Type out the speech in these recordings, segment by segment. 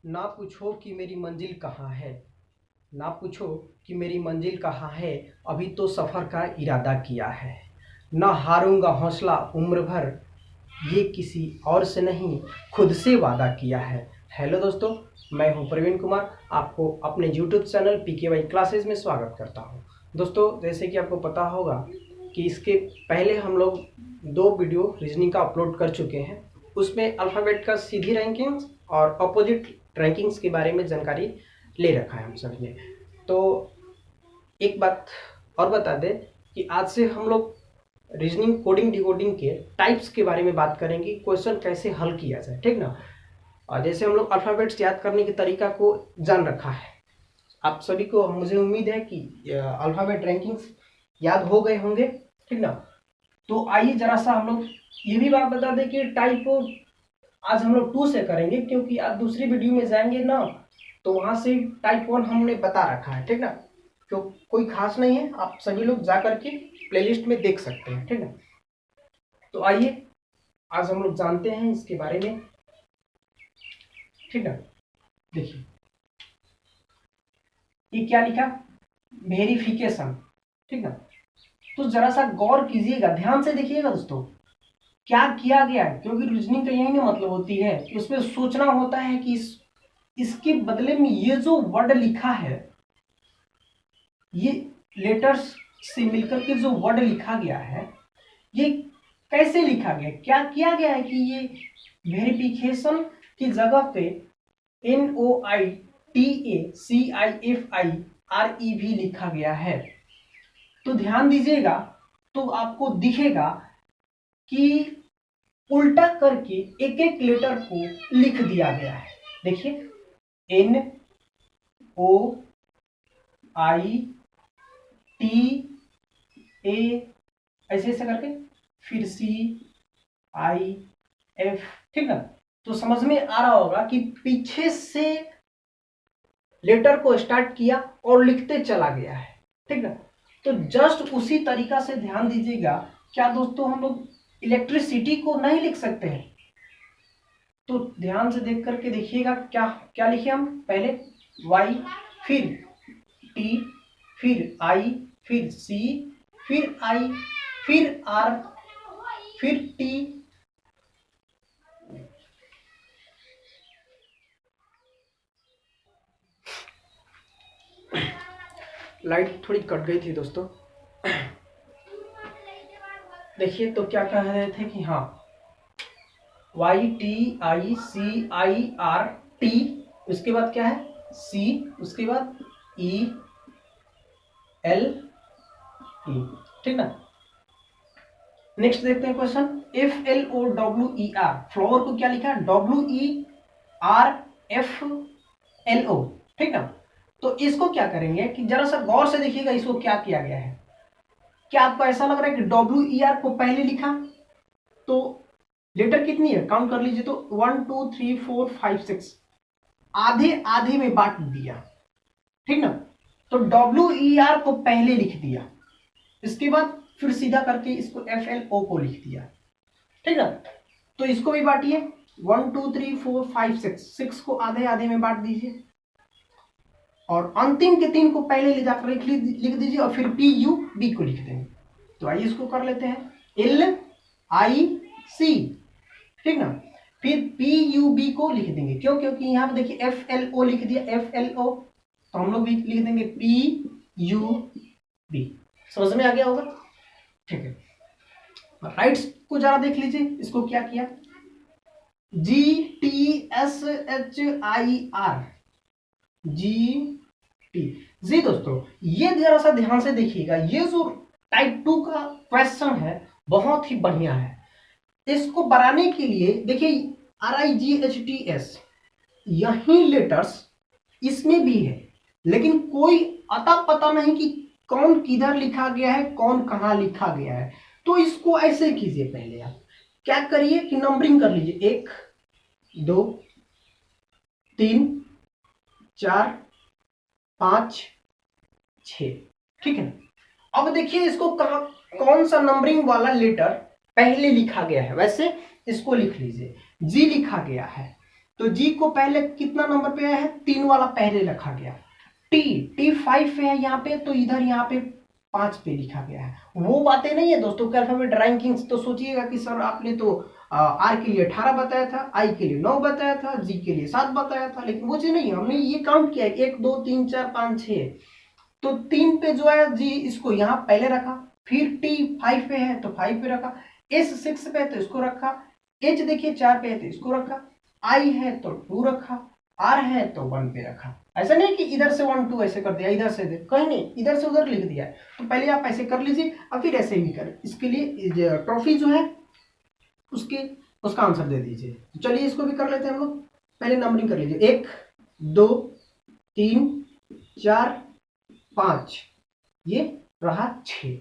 ना पूछो कि मेरी मंजिल कहाँ है, ना पूछो कि मेरी मंजिल कहाँ है, अभी तो सफ़र का इरादा किया है। ना हारूंगा हौसला उम्र भर, ये किसी और से नहीं खुद से वादा किया है। हेलो दोस्तों, मैं हूं प्रवीण कुमार, आपको अपने यूट्यूब चैनल PKY क्लासेस में स्वागत करता हूं। दोस्तों, जैसे कि आपको पता होगा कि इसके पहले हम लोग 2 वीडियो रीजनिंग का अपलोड कर चुके हैं। उसमें अल्फ़ाबेट का सीधी रैंकिंग्स और अपोजिट रैंकिंग्स के बारे में जानकारी ले रखा है हम सभी ने। तो एक बात और बता दें कि आज से हम लोग रीजनिंग कोडिंग डिकोडिंग के टाइप्स के बारे में बात करेंगे, क्वेश्चन कैसे हल किया जाए, ठीक ना। और जैसे हम लोग अल्फ़ाबेट्स याद करने के तरीका को जान रखा है, आप सभी को मुझे उम्मीद है कि अल्फ़ाबेट रैंकिंग्स याद हो गए होंगे, ठीक ना। तो आइए जरा सा हम लोग ये भी बात बता दें कि टाइप आज हम लोग 2 से करेंगे, क्योंकि आज दूसरी वीडियो में जाएंगे ना तो वहाँ से टाइप 1 हमने बता रखा है, ठीक ना। क्यों कोई खास नहीं है, आप सभी लोग जा करके प्लेलिस्ट में देख सकते हैं, ठीक ना। तो आइए आज हम लोग जानते हैं इसके बारे में, ठीक ना। देखिए ये क्या लिखा, वेरिफिकेशन, ठीक ना। तो जरा सा गौर कीजिएगा, ध्यान से देखिएगा दोस्तों क्या किया गया है, क्योंकि रीजनिंग का यही ना मतलब होती है कि उसमें सोचना होता है कि इसके बदले में ये जो वर्ड लिखा है, ये लेटर्स से मिलकर के जो वर्ड लिखा गया है, ये कैसे लिखा गया, क्या किया गया है कि ये वेरिफिकेशन की जगह पे NOITACIFIRE लिखा गया है। तो ध्यान दीजिएगा, तो आपको दिखेगा कि उल्टा करके एक एक लेटर को लिख दिया गया है। देखिए NOITA ऐसे ऐसे करके, फिर CIF, ठीक ना। तो समझ में आ रहा होगा कि पीछे से लेटर को स्टार्ट किया और लिखते चला गया है, ठीक ना। तो जस्ट उसी तरीका से ध्यान दीजिएगा, क्या दोस्तों हम लोग इलेक्ट्रिसिटी को नहीं लिख सकते हैं? तो ध्यान से देख करके देखिएगा क्या क्या लिखे हम, पहले Y, फिर T, फिर I, फिर C, फिर I, फिर R, फिर T, लाइट थोड़ी कट गई थी दोस्तों। देखिए तो क्या कह रहे थे कि हाँ YTICIRT, उसके बाद क्या है C, उसके बाद ELE, ठीक ना। नेक्स्ट देखते हैं क्वेश्चन, FLOWER, फ्लावर को क्या लिखा है WERFLO, ठीक ना। तो इसको क्या करेंगे कि जरा सा गौर से देखिएगा इसको क्या किया गया है। क्या आपको ऐसा लग रहा है कि WER को पहले लिखा तो लेटर कितनी है, काउंट कर लीजिए तो 1 2 3 4 5 6, आधे आधे में बांट दिया, ठीक ना। तो WER को पहले लिख दिया, इसके बाद फिर सीधा करके इसको FLO को लिख दिया, ठीक ना। तो इसको भी बांटिए 1 2 3 4 5 6 को आधे आधे में बांट दीजिए और अंतिम के 3 को पहले ले जाकर लिख दीजिए और फिर PUB को लिख देंगे। तो आइए इसको कर लेते हैं LIC, ठीक ना। फिर PUB को लिख देंगे, क्यों, क्योंकि यहां पर देखिए FLO लिख दिया, FLO, तो हम लोग भी लिख देंगे PUB। समझ में आ गया होगा, ठीक है। राइट्स को जरा देख लीजिए, इसको क्या किया GTSHIR, जी दोस्तों, ये जरा सा ध्यान से देखिएगा, ये जो टाइप 2 का क्वेश्चन है बहुत ही बढ़िया है। इसको बनाने के लिए देखिए RIGHTS, यही लेटर्स इसमें भी है, लेकिन कोई अता पता नहीं कि कौन किधर लिखा गया है, कौन कहां लिखा गया है। तो इसको ऐसे कीजिए, पहले आप क्या करिए कि नंबरिंग कर लीजिए 1 2 3 4 5 6, ठीक है। अब देखिए इसको कहां कौन सा नंबरिंग वाला लेटर पहले लिखा गया है, वैसे इसको लिख लीजिए। जी लिखा गया है, तो जी को पहले कितना नंबर पे आया है, 3 वाला पहले रखा गया। टी टी 5 पे है यहाँ पे, तो इधर यहाँ पे 5 पे लिखा गया है। वो बातें नहीं है दोस्तों कि अल्फाबेट रैंकिंग्स, तो सोचिएगा कि सर आपने तो आर के लिए 18 बताया था, आई के लिए 9 बताया था, जी के लिए 7 बताया था, लेकिन वो चीज नहीं, हमने ये काउंट किया 1 2 3 4 5 6। तो 3 पे जो है जी इसको यहाँ पहले रखा, फिर टी 5 पे है तो 5 पे रखा, एस 6 पे है तो इसको रखा, एच देखिए 4 पे है तो इसको रखा, आई है तो 2 रखा, आर है तो 1 पे रखा। ऐसा नहीं कि इधर से 1 2 ऐसे कर दिया, इधर से कहीं नहीं, इधर से उधर लिख दिया है। तो पहले आप ऐसे कर लीजिए और फिर ऐसे भी करें। इसके लिए ट्रॉफी जो है उसका आंसर दे दीजिए। तो चलिए इसको भी कर लेते हैं हम लोग। पहले नंबरिंग कर लीजिए, 1 2 3 4 5, ये रहा 6।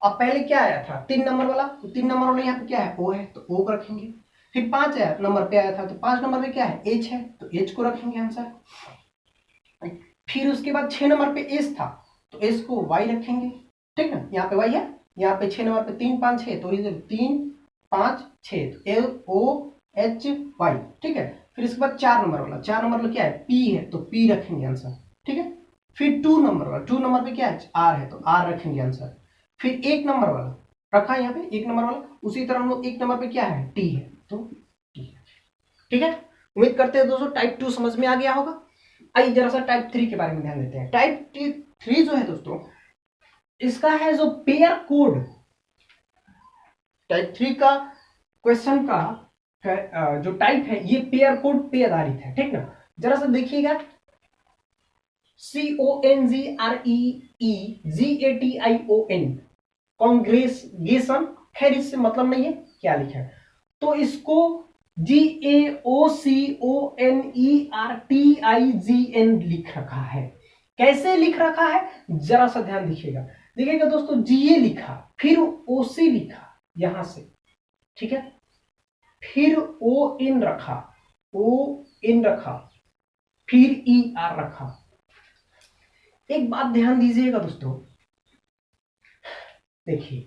अब पहले क्या आया था, 3 नंबर वाला, तो 3 नंबर वाला यहाँ पे क्या है, ओ है तो ओ को रखेंगे। फिर 5 आया नंबर पे आया था, तो 5 नंबर पे क्या है, एच है तो एच को रखेंगे आंसर। फिर उसके बाद 6 नंबर पे एस था तो एस को वाई रखेंगे, ठीक ना, यहाँ पे वाई है, यहाँ पे 6 नंबर पे 3 5 6, तो इधर 3 5 6, तो एल ओ एच वाई, ठीक है। फिर इसके बाद 4 नंबर वाला, 4 नंबर वाला क्या है, पी है तो पी रखेंगे आंसर, ठीक है। फिर 2 नंबर वाला, 2 नंबर पे क्या है, आर है तो आर रखेंगे आंसर। फिर 1 नंबर वाला रखा है यहाँ पे, 1 नंबर वाला, उसी तरह हम लोग 1 नंबर पे क्या है, टी है तो टी है, ठीक है। उम्मीद करते हैं दोस्तों टाइप 2 समझ में आ गया होगा। आइए जरा सा टाइप 3 के बारे में ध्यान देते हैं। टाइप 3 जो है दोस्तों, इसका है जो पेयर कोड, टाइप 3 का क्वेश्चन का जो टाइप है ये पेयर कोड पे आधारित है, ठीक ना। जरा सा देखिएगा, CONGREEGATION, कांग्रेगेशन, खैर इससे मतलब नहीं है क्या लिखा है, तो इसको GAOCONERTIGN लिख रखा है। कैसे लिख रखा है जरा सा ध्यान दीजिएगा। देखिएगा दोस्तों, GA लिखा, फिर OC लिखा यहां से, ठीक है, फिर ON रखा, ON रखा, फिर ER रखा। एक बात ध्यान दीजिएगा दोस्तों, देखिए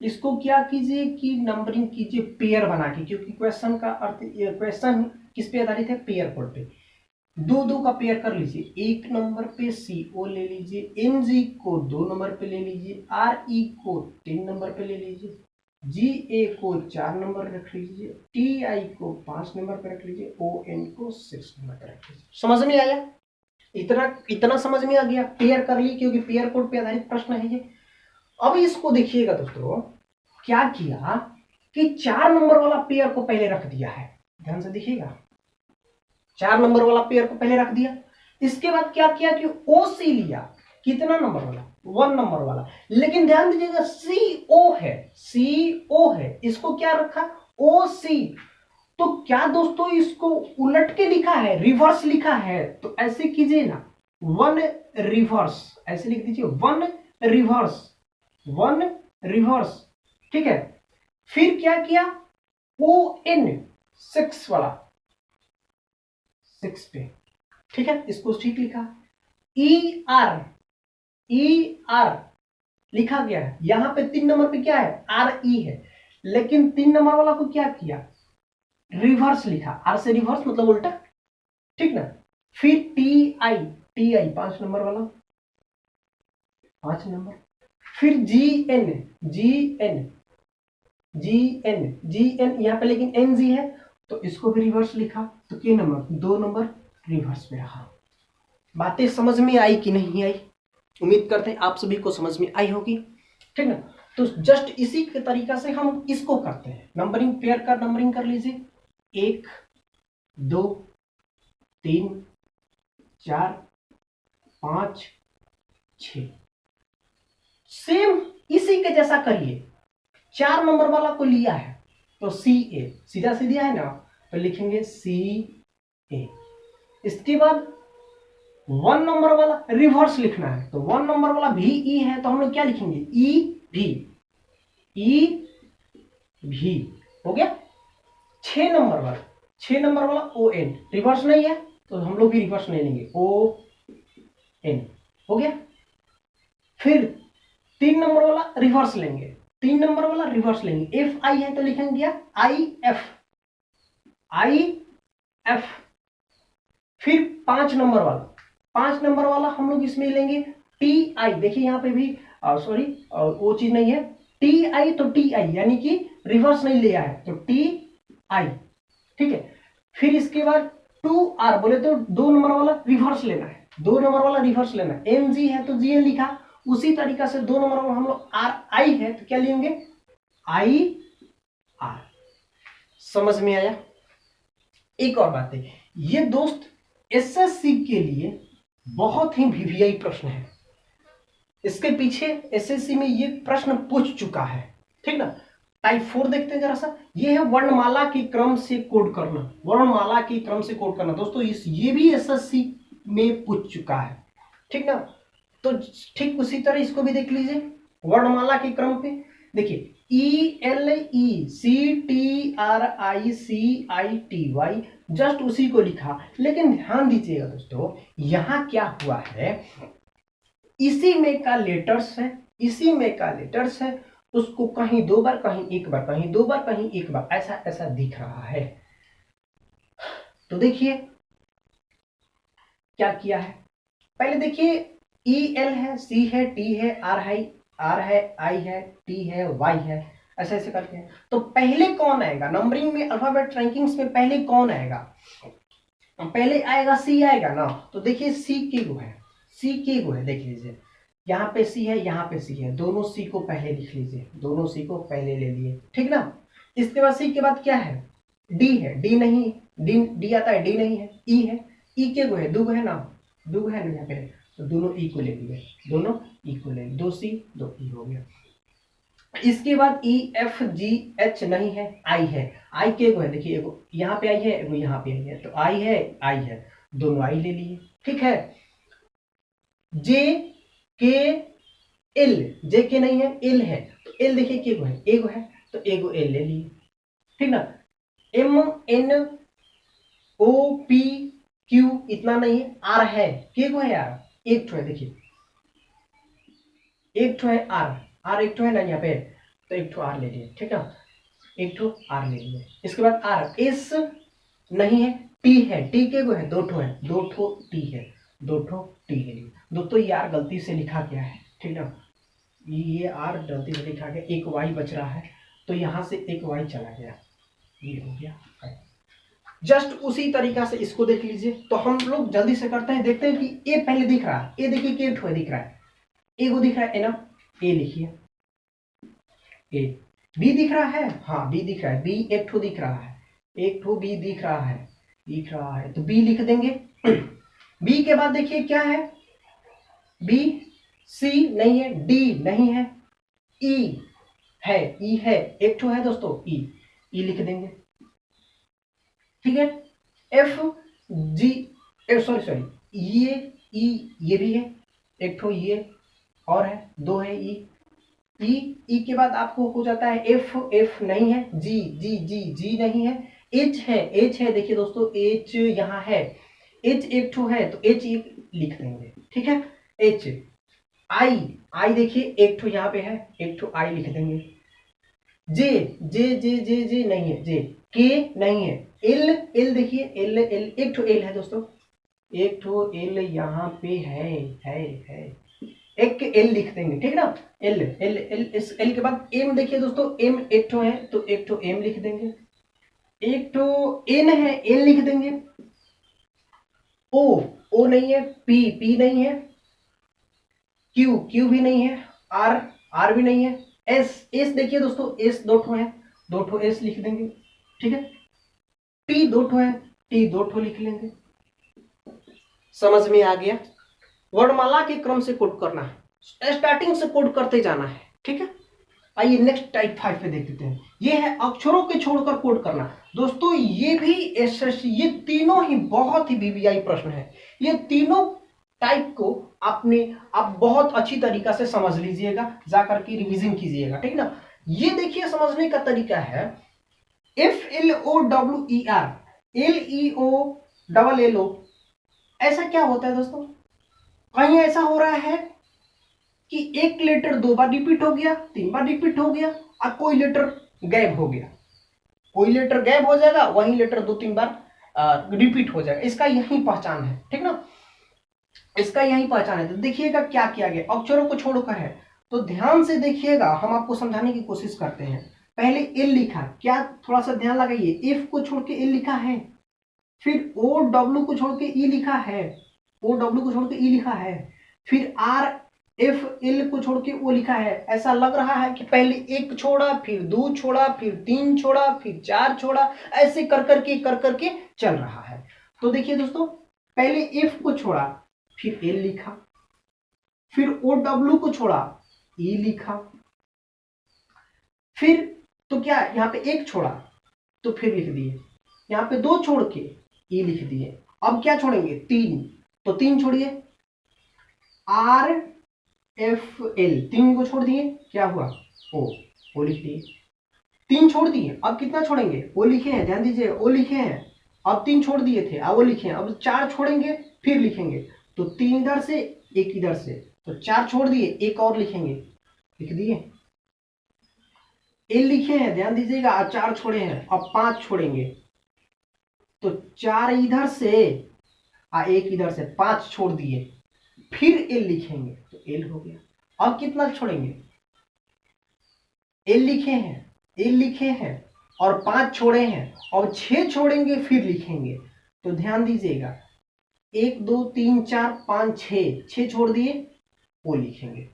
इसको क्या कीजिए कि नंबरिंग कीजिए पेयर बना के, क्योंकि क्वेश्चन का अर्थ, क्वेश्चन किस पे आधारित है, पेयर कोड पे। 2 2 का पेयर कर लीजिए, 1 नंबर पे CO ले लीजिए, NG को 2 नंबर पे ले लीजिए, RE को 3 नंबर पे ले लीजिए, GA को 4 नंबर रख लीजिए, TI को 5 नंबर पे रख लीजिए, ON को 6 नंबर पे रख लीजिए। समझ में आया, इतना समझ में आ गया, पेयर कर ली क्योंकि पेयर कोड पे आधारित प्रश्न है ये। अब इसको देखिएगा दोस्तों, क्या किया कि 4 नंबर वाला पेयर को पहले रख दिया है, ध्यान से देखिएगा, 4 नंबर वाला पेयर को पहले रख दिया। इसके बाद क्या किया कि OC लिया, कितना नंबर वाला, 1 नंबर वाला, लेकिन ध्यान दीजिएगा CO है, CO है, इसको क्या रखा, OC। तो क्या दोस्तों इसको उलट के लिखा है, रिवर्स लिखा है, तो ऐसे कीजिए ना, 1 रिवर्स, ऐसे लिख दीजिए 1 रिवर्स, 1 रिवर्स, ठीक है। फिर क्या किया, ON 6 वाला, 6 पे, ठीक है, इसको ठीक लिखा। ER लिखा गया है, यहां पे 3 नंबर पे क्या है, RE है, लेकिन 3 नंबर वाला को क्या किया, रिवर्स लिखा, आर से रिवर्स मतलब उल्टा, ठीक ना। फिर TI 5 नंबर वाला, 5 नंबर। फिर GN यहां पे लेकिन NG है तो इसको भी रिवर्स लिखा, तो के नंबर, 2 नंबर रिवर्स में रहा। बातें समझ में आई कि नहीं आई, उम्मीद करते हैं आप सभी को समझ में आई होगी, ठीक ना। तो जस्ट इसी के तरीका से हम इसको करते हैं, नंबरिंग पेयर का नंबरिंग कर लीजिए, 1 2 3 4 5 6, सेम इसी के जैसा करिए। 4 नंबर वाला को लिया है तो CA, सीधा सीधा है ना, तो लिखेंगे CA। इसके बाद 1 नंबर वाला रिवर्स लिखना है, तो 1 नंबर वाला VE है तो हम लोग क्या लिखेंगे, EV हो गया। 6 नंबर वाला ON, रिवर्स नहीं है तो हम लोग भी रिवर्स नहीं लेंगे, ON हो गया। फिर 3 नंबर वाला रिवर्स लेंगे, 3 नंबर वाला रिवर्स लेंगे, FI है तो लिखेंगे IF, एफ। फिर 5 नंबर वाला हम लोग इसमें लेंगे टी आई। देखिए यहाँ पे भी सॉरी वो चीज नहीं है, टी आई तो टी आई यानी कि रिवर्स नहीं लिया है, तो टी आई, ठीक है। फिर इसके बाद 2R बोले तो 2 नंबर वाला रिवर्स लेना है, 2 नंबर वाला रिवर्स लेना है। एम जी है तो जी एन लिखा, उसी तरीका से 2 नंबर वाला हम लोग आर आई है तो क्या लेंगे आई आर। समझ में आया? एक और बात है, ये दोस्त एसएससी के लिए बहुत ही वीवीआई प्रश्न है, इसके पीछे एसएससी में ये प्रश्न पूछ चुका है, ठीक ना। टाइप 4 देखते हैं जरा सा, ये है वर्णमाला के क्रम से कोड करना, वर्णमाला के क्रम से कोड करना दोस्तों, ये भी एसएससी में पूछ चुका है, ठीक ना। तो ठीक उसी तरह इसको भी देख लीजिए, वर्णमाला के क्रम पे देखिए ELECTRICITY, जस्ट उसी को लिखा। लेकिन ध्यान दीजिएगा दोस्तों, यहां क्या हुआ है, इसी में का लेटर्स है, इसी में का लेटर्स है, उसको कहीं 2 बार कहीं 1 बार, कहीं 2 बार कहीं 1 बार ऐसा ऐसा दिख रहा है। तो देखिए क्या किया है, पहले देखिए EL है, C है, T है, R है, I है, T है, Y है, ऐसे ऐसे करके हैं। तो पहले कौन आएगा नंबरिंग में, अल्फाबेट रैंकिंग्स में पहले कौन आएगा? पहले आएगा C आएगा ना। तो देखिए C के गो है, C के गो है, देख लीजिए यहाँ पे C है, यहाँ पे C है, दोनों C को पहले लिख लीजिए, दोनों C को पहले ले लिए, ठीक ना। इसके बाद C के बाद क्या है, D है, D नहीं, D आता है, D नहीं है, E है, E के गो है, दो गो है ना, दो गो है ना यहाँ पे, तो दोनों E को ले लिए, दोनों E को ले, 2C 2E हो गया। इसके बाद E F G H नहीं है, I है, I के गो है, देखिए एगो यहाँ पे I है, एगो यहाँ पे I है, तो I है, दोनों I ले लिए, ठीक है। J K L, J के नहीं है, L है, तो L देखिए के गो है, एगो है, तो एगो L ले लिए, ठीक ना। M N O P Q इतना नहीं है, R है, के गो है यार, एक ठो है, देखिए एक ठो है R एक ठो है ना यहाँ पे, तो एक ठो R ले लिए, ठीक है, एक ठो R ले लिए। इसके बाद R S नहीं है, T है, T के गो है, दो ठो है, दो ठो T है, दो ठो T ले लिए। दोस्तों ये R गलती से लिखा गया है, ठीक ना, ये R गलती से लिखा गया, एक Y बच रहा है, तो यहाँ से एक Y चला गया, ये हो गया। जस्ट उसी तरीका से इसको देख लीजिए। तो हम लोग जल्दी से करते हैं, देखते हैं कि ए पहले दिख रहा है, ए देखिए के ठो दिख रहा है, ए को दिख रहा है ना, ए लिखिए, ए। बी दिख रहा है, हाँ बी दिख रहा है, बी एक ठो दिख रहा है, एक ठो बी दिख रहा है, तो बी लिख देंगे। बी के बाद देखिए क्या है, बी, सी नहीं है, डी नहीं है, ई है, ई है, एक ठो है दोस्तों, ई लिख देंगे, ठीक है। एफ जी, सॉरी ये भी है, एक ठो ये और है, दो है ई के बाद आपको हो जाता है एफ नहीं है, जी नहीं है, एच है, देखिए दोस्तों एच यहाँ है, एच एक ठो है, तो एच लिख देंगे, ठीक है। एच आई देखिए एक ठो यहाँ पे है, एक ठो आई लिख देंगे। जे नहीं है, जे के नहीं है, एल देखिए, एल एक ठो एल है दोस्तों, एक ठो एल यहाँ पे है, एक एल लिख देंगे, ठीक ना। एल इस एल के बाद एम देखिए दोस्तों, एम एक ठो है, तो एक ठो एम लिख देंगे, एक ठो एन है, एन लिख देंगे। ओ नहीं है, पी नहीं है, क्यू भी नहीं है, आर भी नहीं है, एस देखिए दोस्तों, एस दो ठो है, दो ठो एस लिख देंगे, ठीक है। टी दो ठो है, टी दो ठो लिख लेंगे। समझ में आ गया? वर्णमाला के क्रम से कोड करना है, स्टार्टिंग से कोड करते जाना है, ठीक है। आइए नेक्स्ट टाइप 5 पे देख लेते हैं, ये है अक्षरों के छोड़कर कोड करना। दोस्तों ये भी एसएससी, ये तीनों ही बहुत ही वीवीआई प्रश्न है, ये तीनों टाइप को आप बहुत अच्छी तरीका से समझ लीजिएगा, जाकर के रिवीजन कीजिएगा, ठीक ना। ये देखिए समझने का तरीका है, FLOWER LEO ऐसा क्या होता है दोस्तों, कहीं ऐसा हो रहा है कि एक लेटर 2 बार रिपीट हो गया, 3 बार रिपीट हो गया, और कोई लेटर गैप हो गया, कोई लेटर गैप हो जाएगा, वही लेटर 2-3 बार रिपीट हो जाएगा। इसका यही पहचान है, ठीक ना, इसका यही पहचान है। तो देखिएगा क्या किया गया, अक्षरों को छोड़कर है। तो ध्यान से देखिएगा, हम आपको समझाने की कोशिश करते हैं। पहले एल लिखा, क्या थोड़ा सा ध्यान लगाइए, एफ को छोड़ के एल लिखा है, फिर ओ डब्ल्यू को छोड़ के ई लिखा है, ओ डब्ल्यू को छोड़ के ई लिखा है, फिर आर एफ एल को छोड़ के ओ लिखा है। ऐसा लग रहा है कि पहले एक छोड़ा, फिर दो छोड़ा, फिर तीन छोड़ा, फिर चार छोड़ा, ऐसे कर करके चल रहा है। तो देखिए दोस्तों, पहले एफ को छोड़ा, फिर एल लिखा, फिर ओ डब्ल्यू को छोड़ा, ई लिखा, फिर तो क्या यहाँ पे एक छोड़ा तो फिर लिख दिए, यहाँ पे दो छोड़ के ई लिख दिए। अब क्या छोड़ेंगे, तीन, तो तीन छोड़िए, आर एफ एल, तीन को छोड़ दिए, क्या हुआ, ओ लिख दिए। तीन छोड़ दिए, अब कितना छोड़ेंगे, ओ लिखे हैं, ध्यान दीजिए, ओ लिखे हैं, अब तीन छोड़ दिए थे, अब वो लिखे हैं, अब चार छोड़ेंगे फिर लिखेंगे। तो तीन इधर से, एक इधर से, तो चार छोड़ दिए, एक और लिखेंगे, लिख दिए। एल लिखे हैं, ध्यान दीजिएगा, अब चार छोड़े हैं, अब पांच छोड़ेंगे, तो चार इधर से एक इधर से, पांच छोड़ दिए, फिर एल लिखेंगे, तो एल हो गया। अब कितना छोड़ेंगे, एल लिखे हैं, एल लिखे हैं और पांच छोड़े हैं, और छह छोड़ेंगे फिर लिखेंगे। तो ध्यान दीजिएगा, एक दो तीन चार पांच छह छोड़ दिए, ओ लिखेंगे,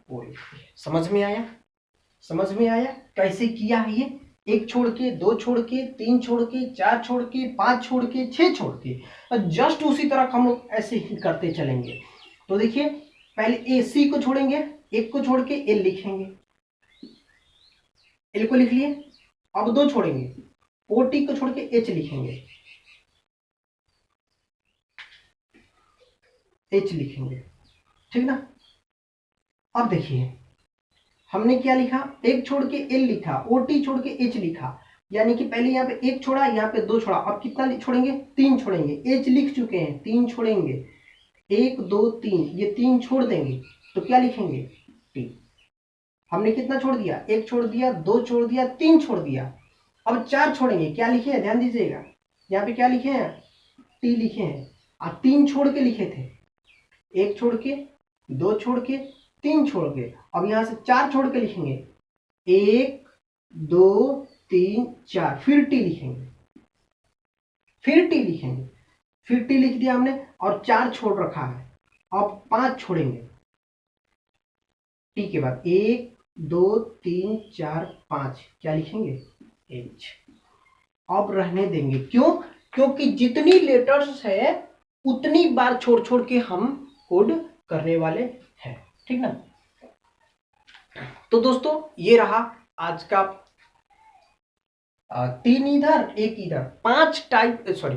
ओ लिखेंगे। समझ में आया, समझ में आया कैसे किया है ये, एक छोड़ के, दो छोड़ के, तीन छोड़ के, चार छोड़ के, पांच छोड़ के, छह छोड़ के, जस्ट उसी तरह हम लोग ऐसे ही करते चलेंगे। तो देखिए, पहले ए सी को छोड़ेंगे, एक को छोड़ के एल लिखेंगे, एल को लिख लिए, अब दो छोड़ेंगे, ओ टी को छोड़ के एच लिखेंगे, एच लिखेंगे, ठीक ना। अब देखिए हमने क्या लिखा, एक छोड़ के एल लिखा, ओ टी छोड़ के एच लिखा, यानी कि पहले यहाँ पे एक छोड़ा, यहाँ पे दो छोड़ा, अब कितना छोड़ेंगे, तीन छोड़ेंगे, एच लिख चुके हैं, तीन छोड़ेंगे, एक दो तीन, ये तीन छोड़ देंगे, तो क्या लिखेंगे, टी। हमने कितना छोड़ दिया, एक छोड़ दिया, दो छोड़ दिया, तीन छोड़ दिया, अब चार छोड़ेंगे, क्या लिखे हैं, ध्यान दीजिएगा, यहाँ पे क्या लिखे हैं, टी लिखे हैं, और तीन छोड़ के लिखे थे, एक छोड़ के, दो छोड़ के, तीन छोड़ के, अब यहां से चार छोड़ के लिखेंगे, एक दो तीन चार, फिर टी लिखेंगे, फिर टी लिखेंगे, फिर टी लिख दिया हमने, और चार छोड़ रखा है, अब पांच छोड़ेंगे, टी के बाद एक दो तीन चार पांच, क्या लिखेंगे, एच। अब रहने देंगे, क्यों, क्योंकि जितनी लेटर्स है उतनी बार छोड़ छोड़ के हम कोड करने वाले हैं, ठीक ना। तो दोस्तों ये रहा आज का तीन इधर एक इधर, पांच टाइप, सॉरी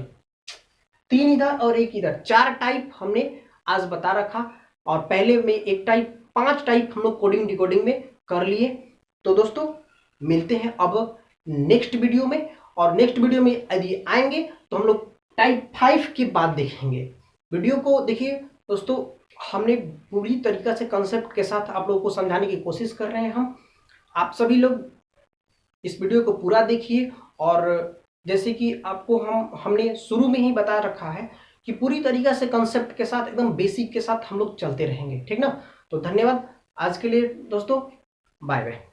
तीन इधर और एक इधर, चार टाइप हमने आज बता रखा, और पहले में एक टाइप, पांच टाइप हम लोग कोडिंग डिकोडिंग में कर लिए। तो दोस्तों मिलते हैं अब नेक्स्ट वीडियो में, और नेक्स्ट वीडियो में यदि आएंगे तो हम लोग टाइप 5 की बात देखेंगे। वीडियो को देखिए दोस्तों, हमने पूरी तरीका से कंसेप्ट के साथ आप लोगों को समझाने की कोशिश कर रहे हैं हम। आप सभी लोग इस वीडियो को पूरा देखिए, और जैसे कि आपको हमने शुरू में ही बता रखा है कि पूरी तरीका से कंसेप्ट के साथ, एकदम बेसिक के साथ हम लोग चलते रहेंगे, ठीक ना। तो धन्यवाद आज के लिए दोस्तों, बाय बाय।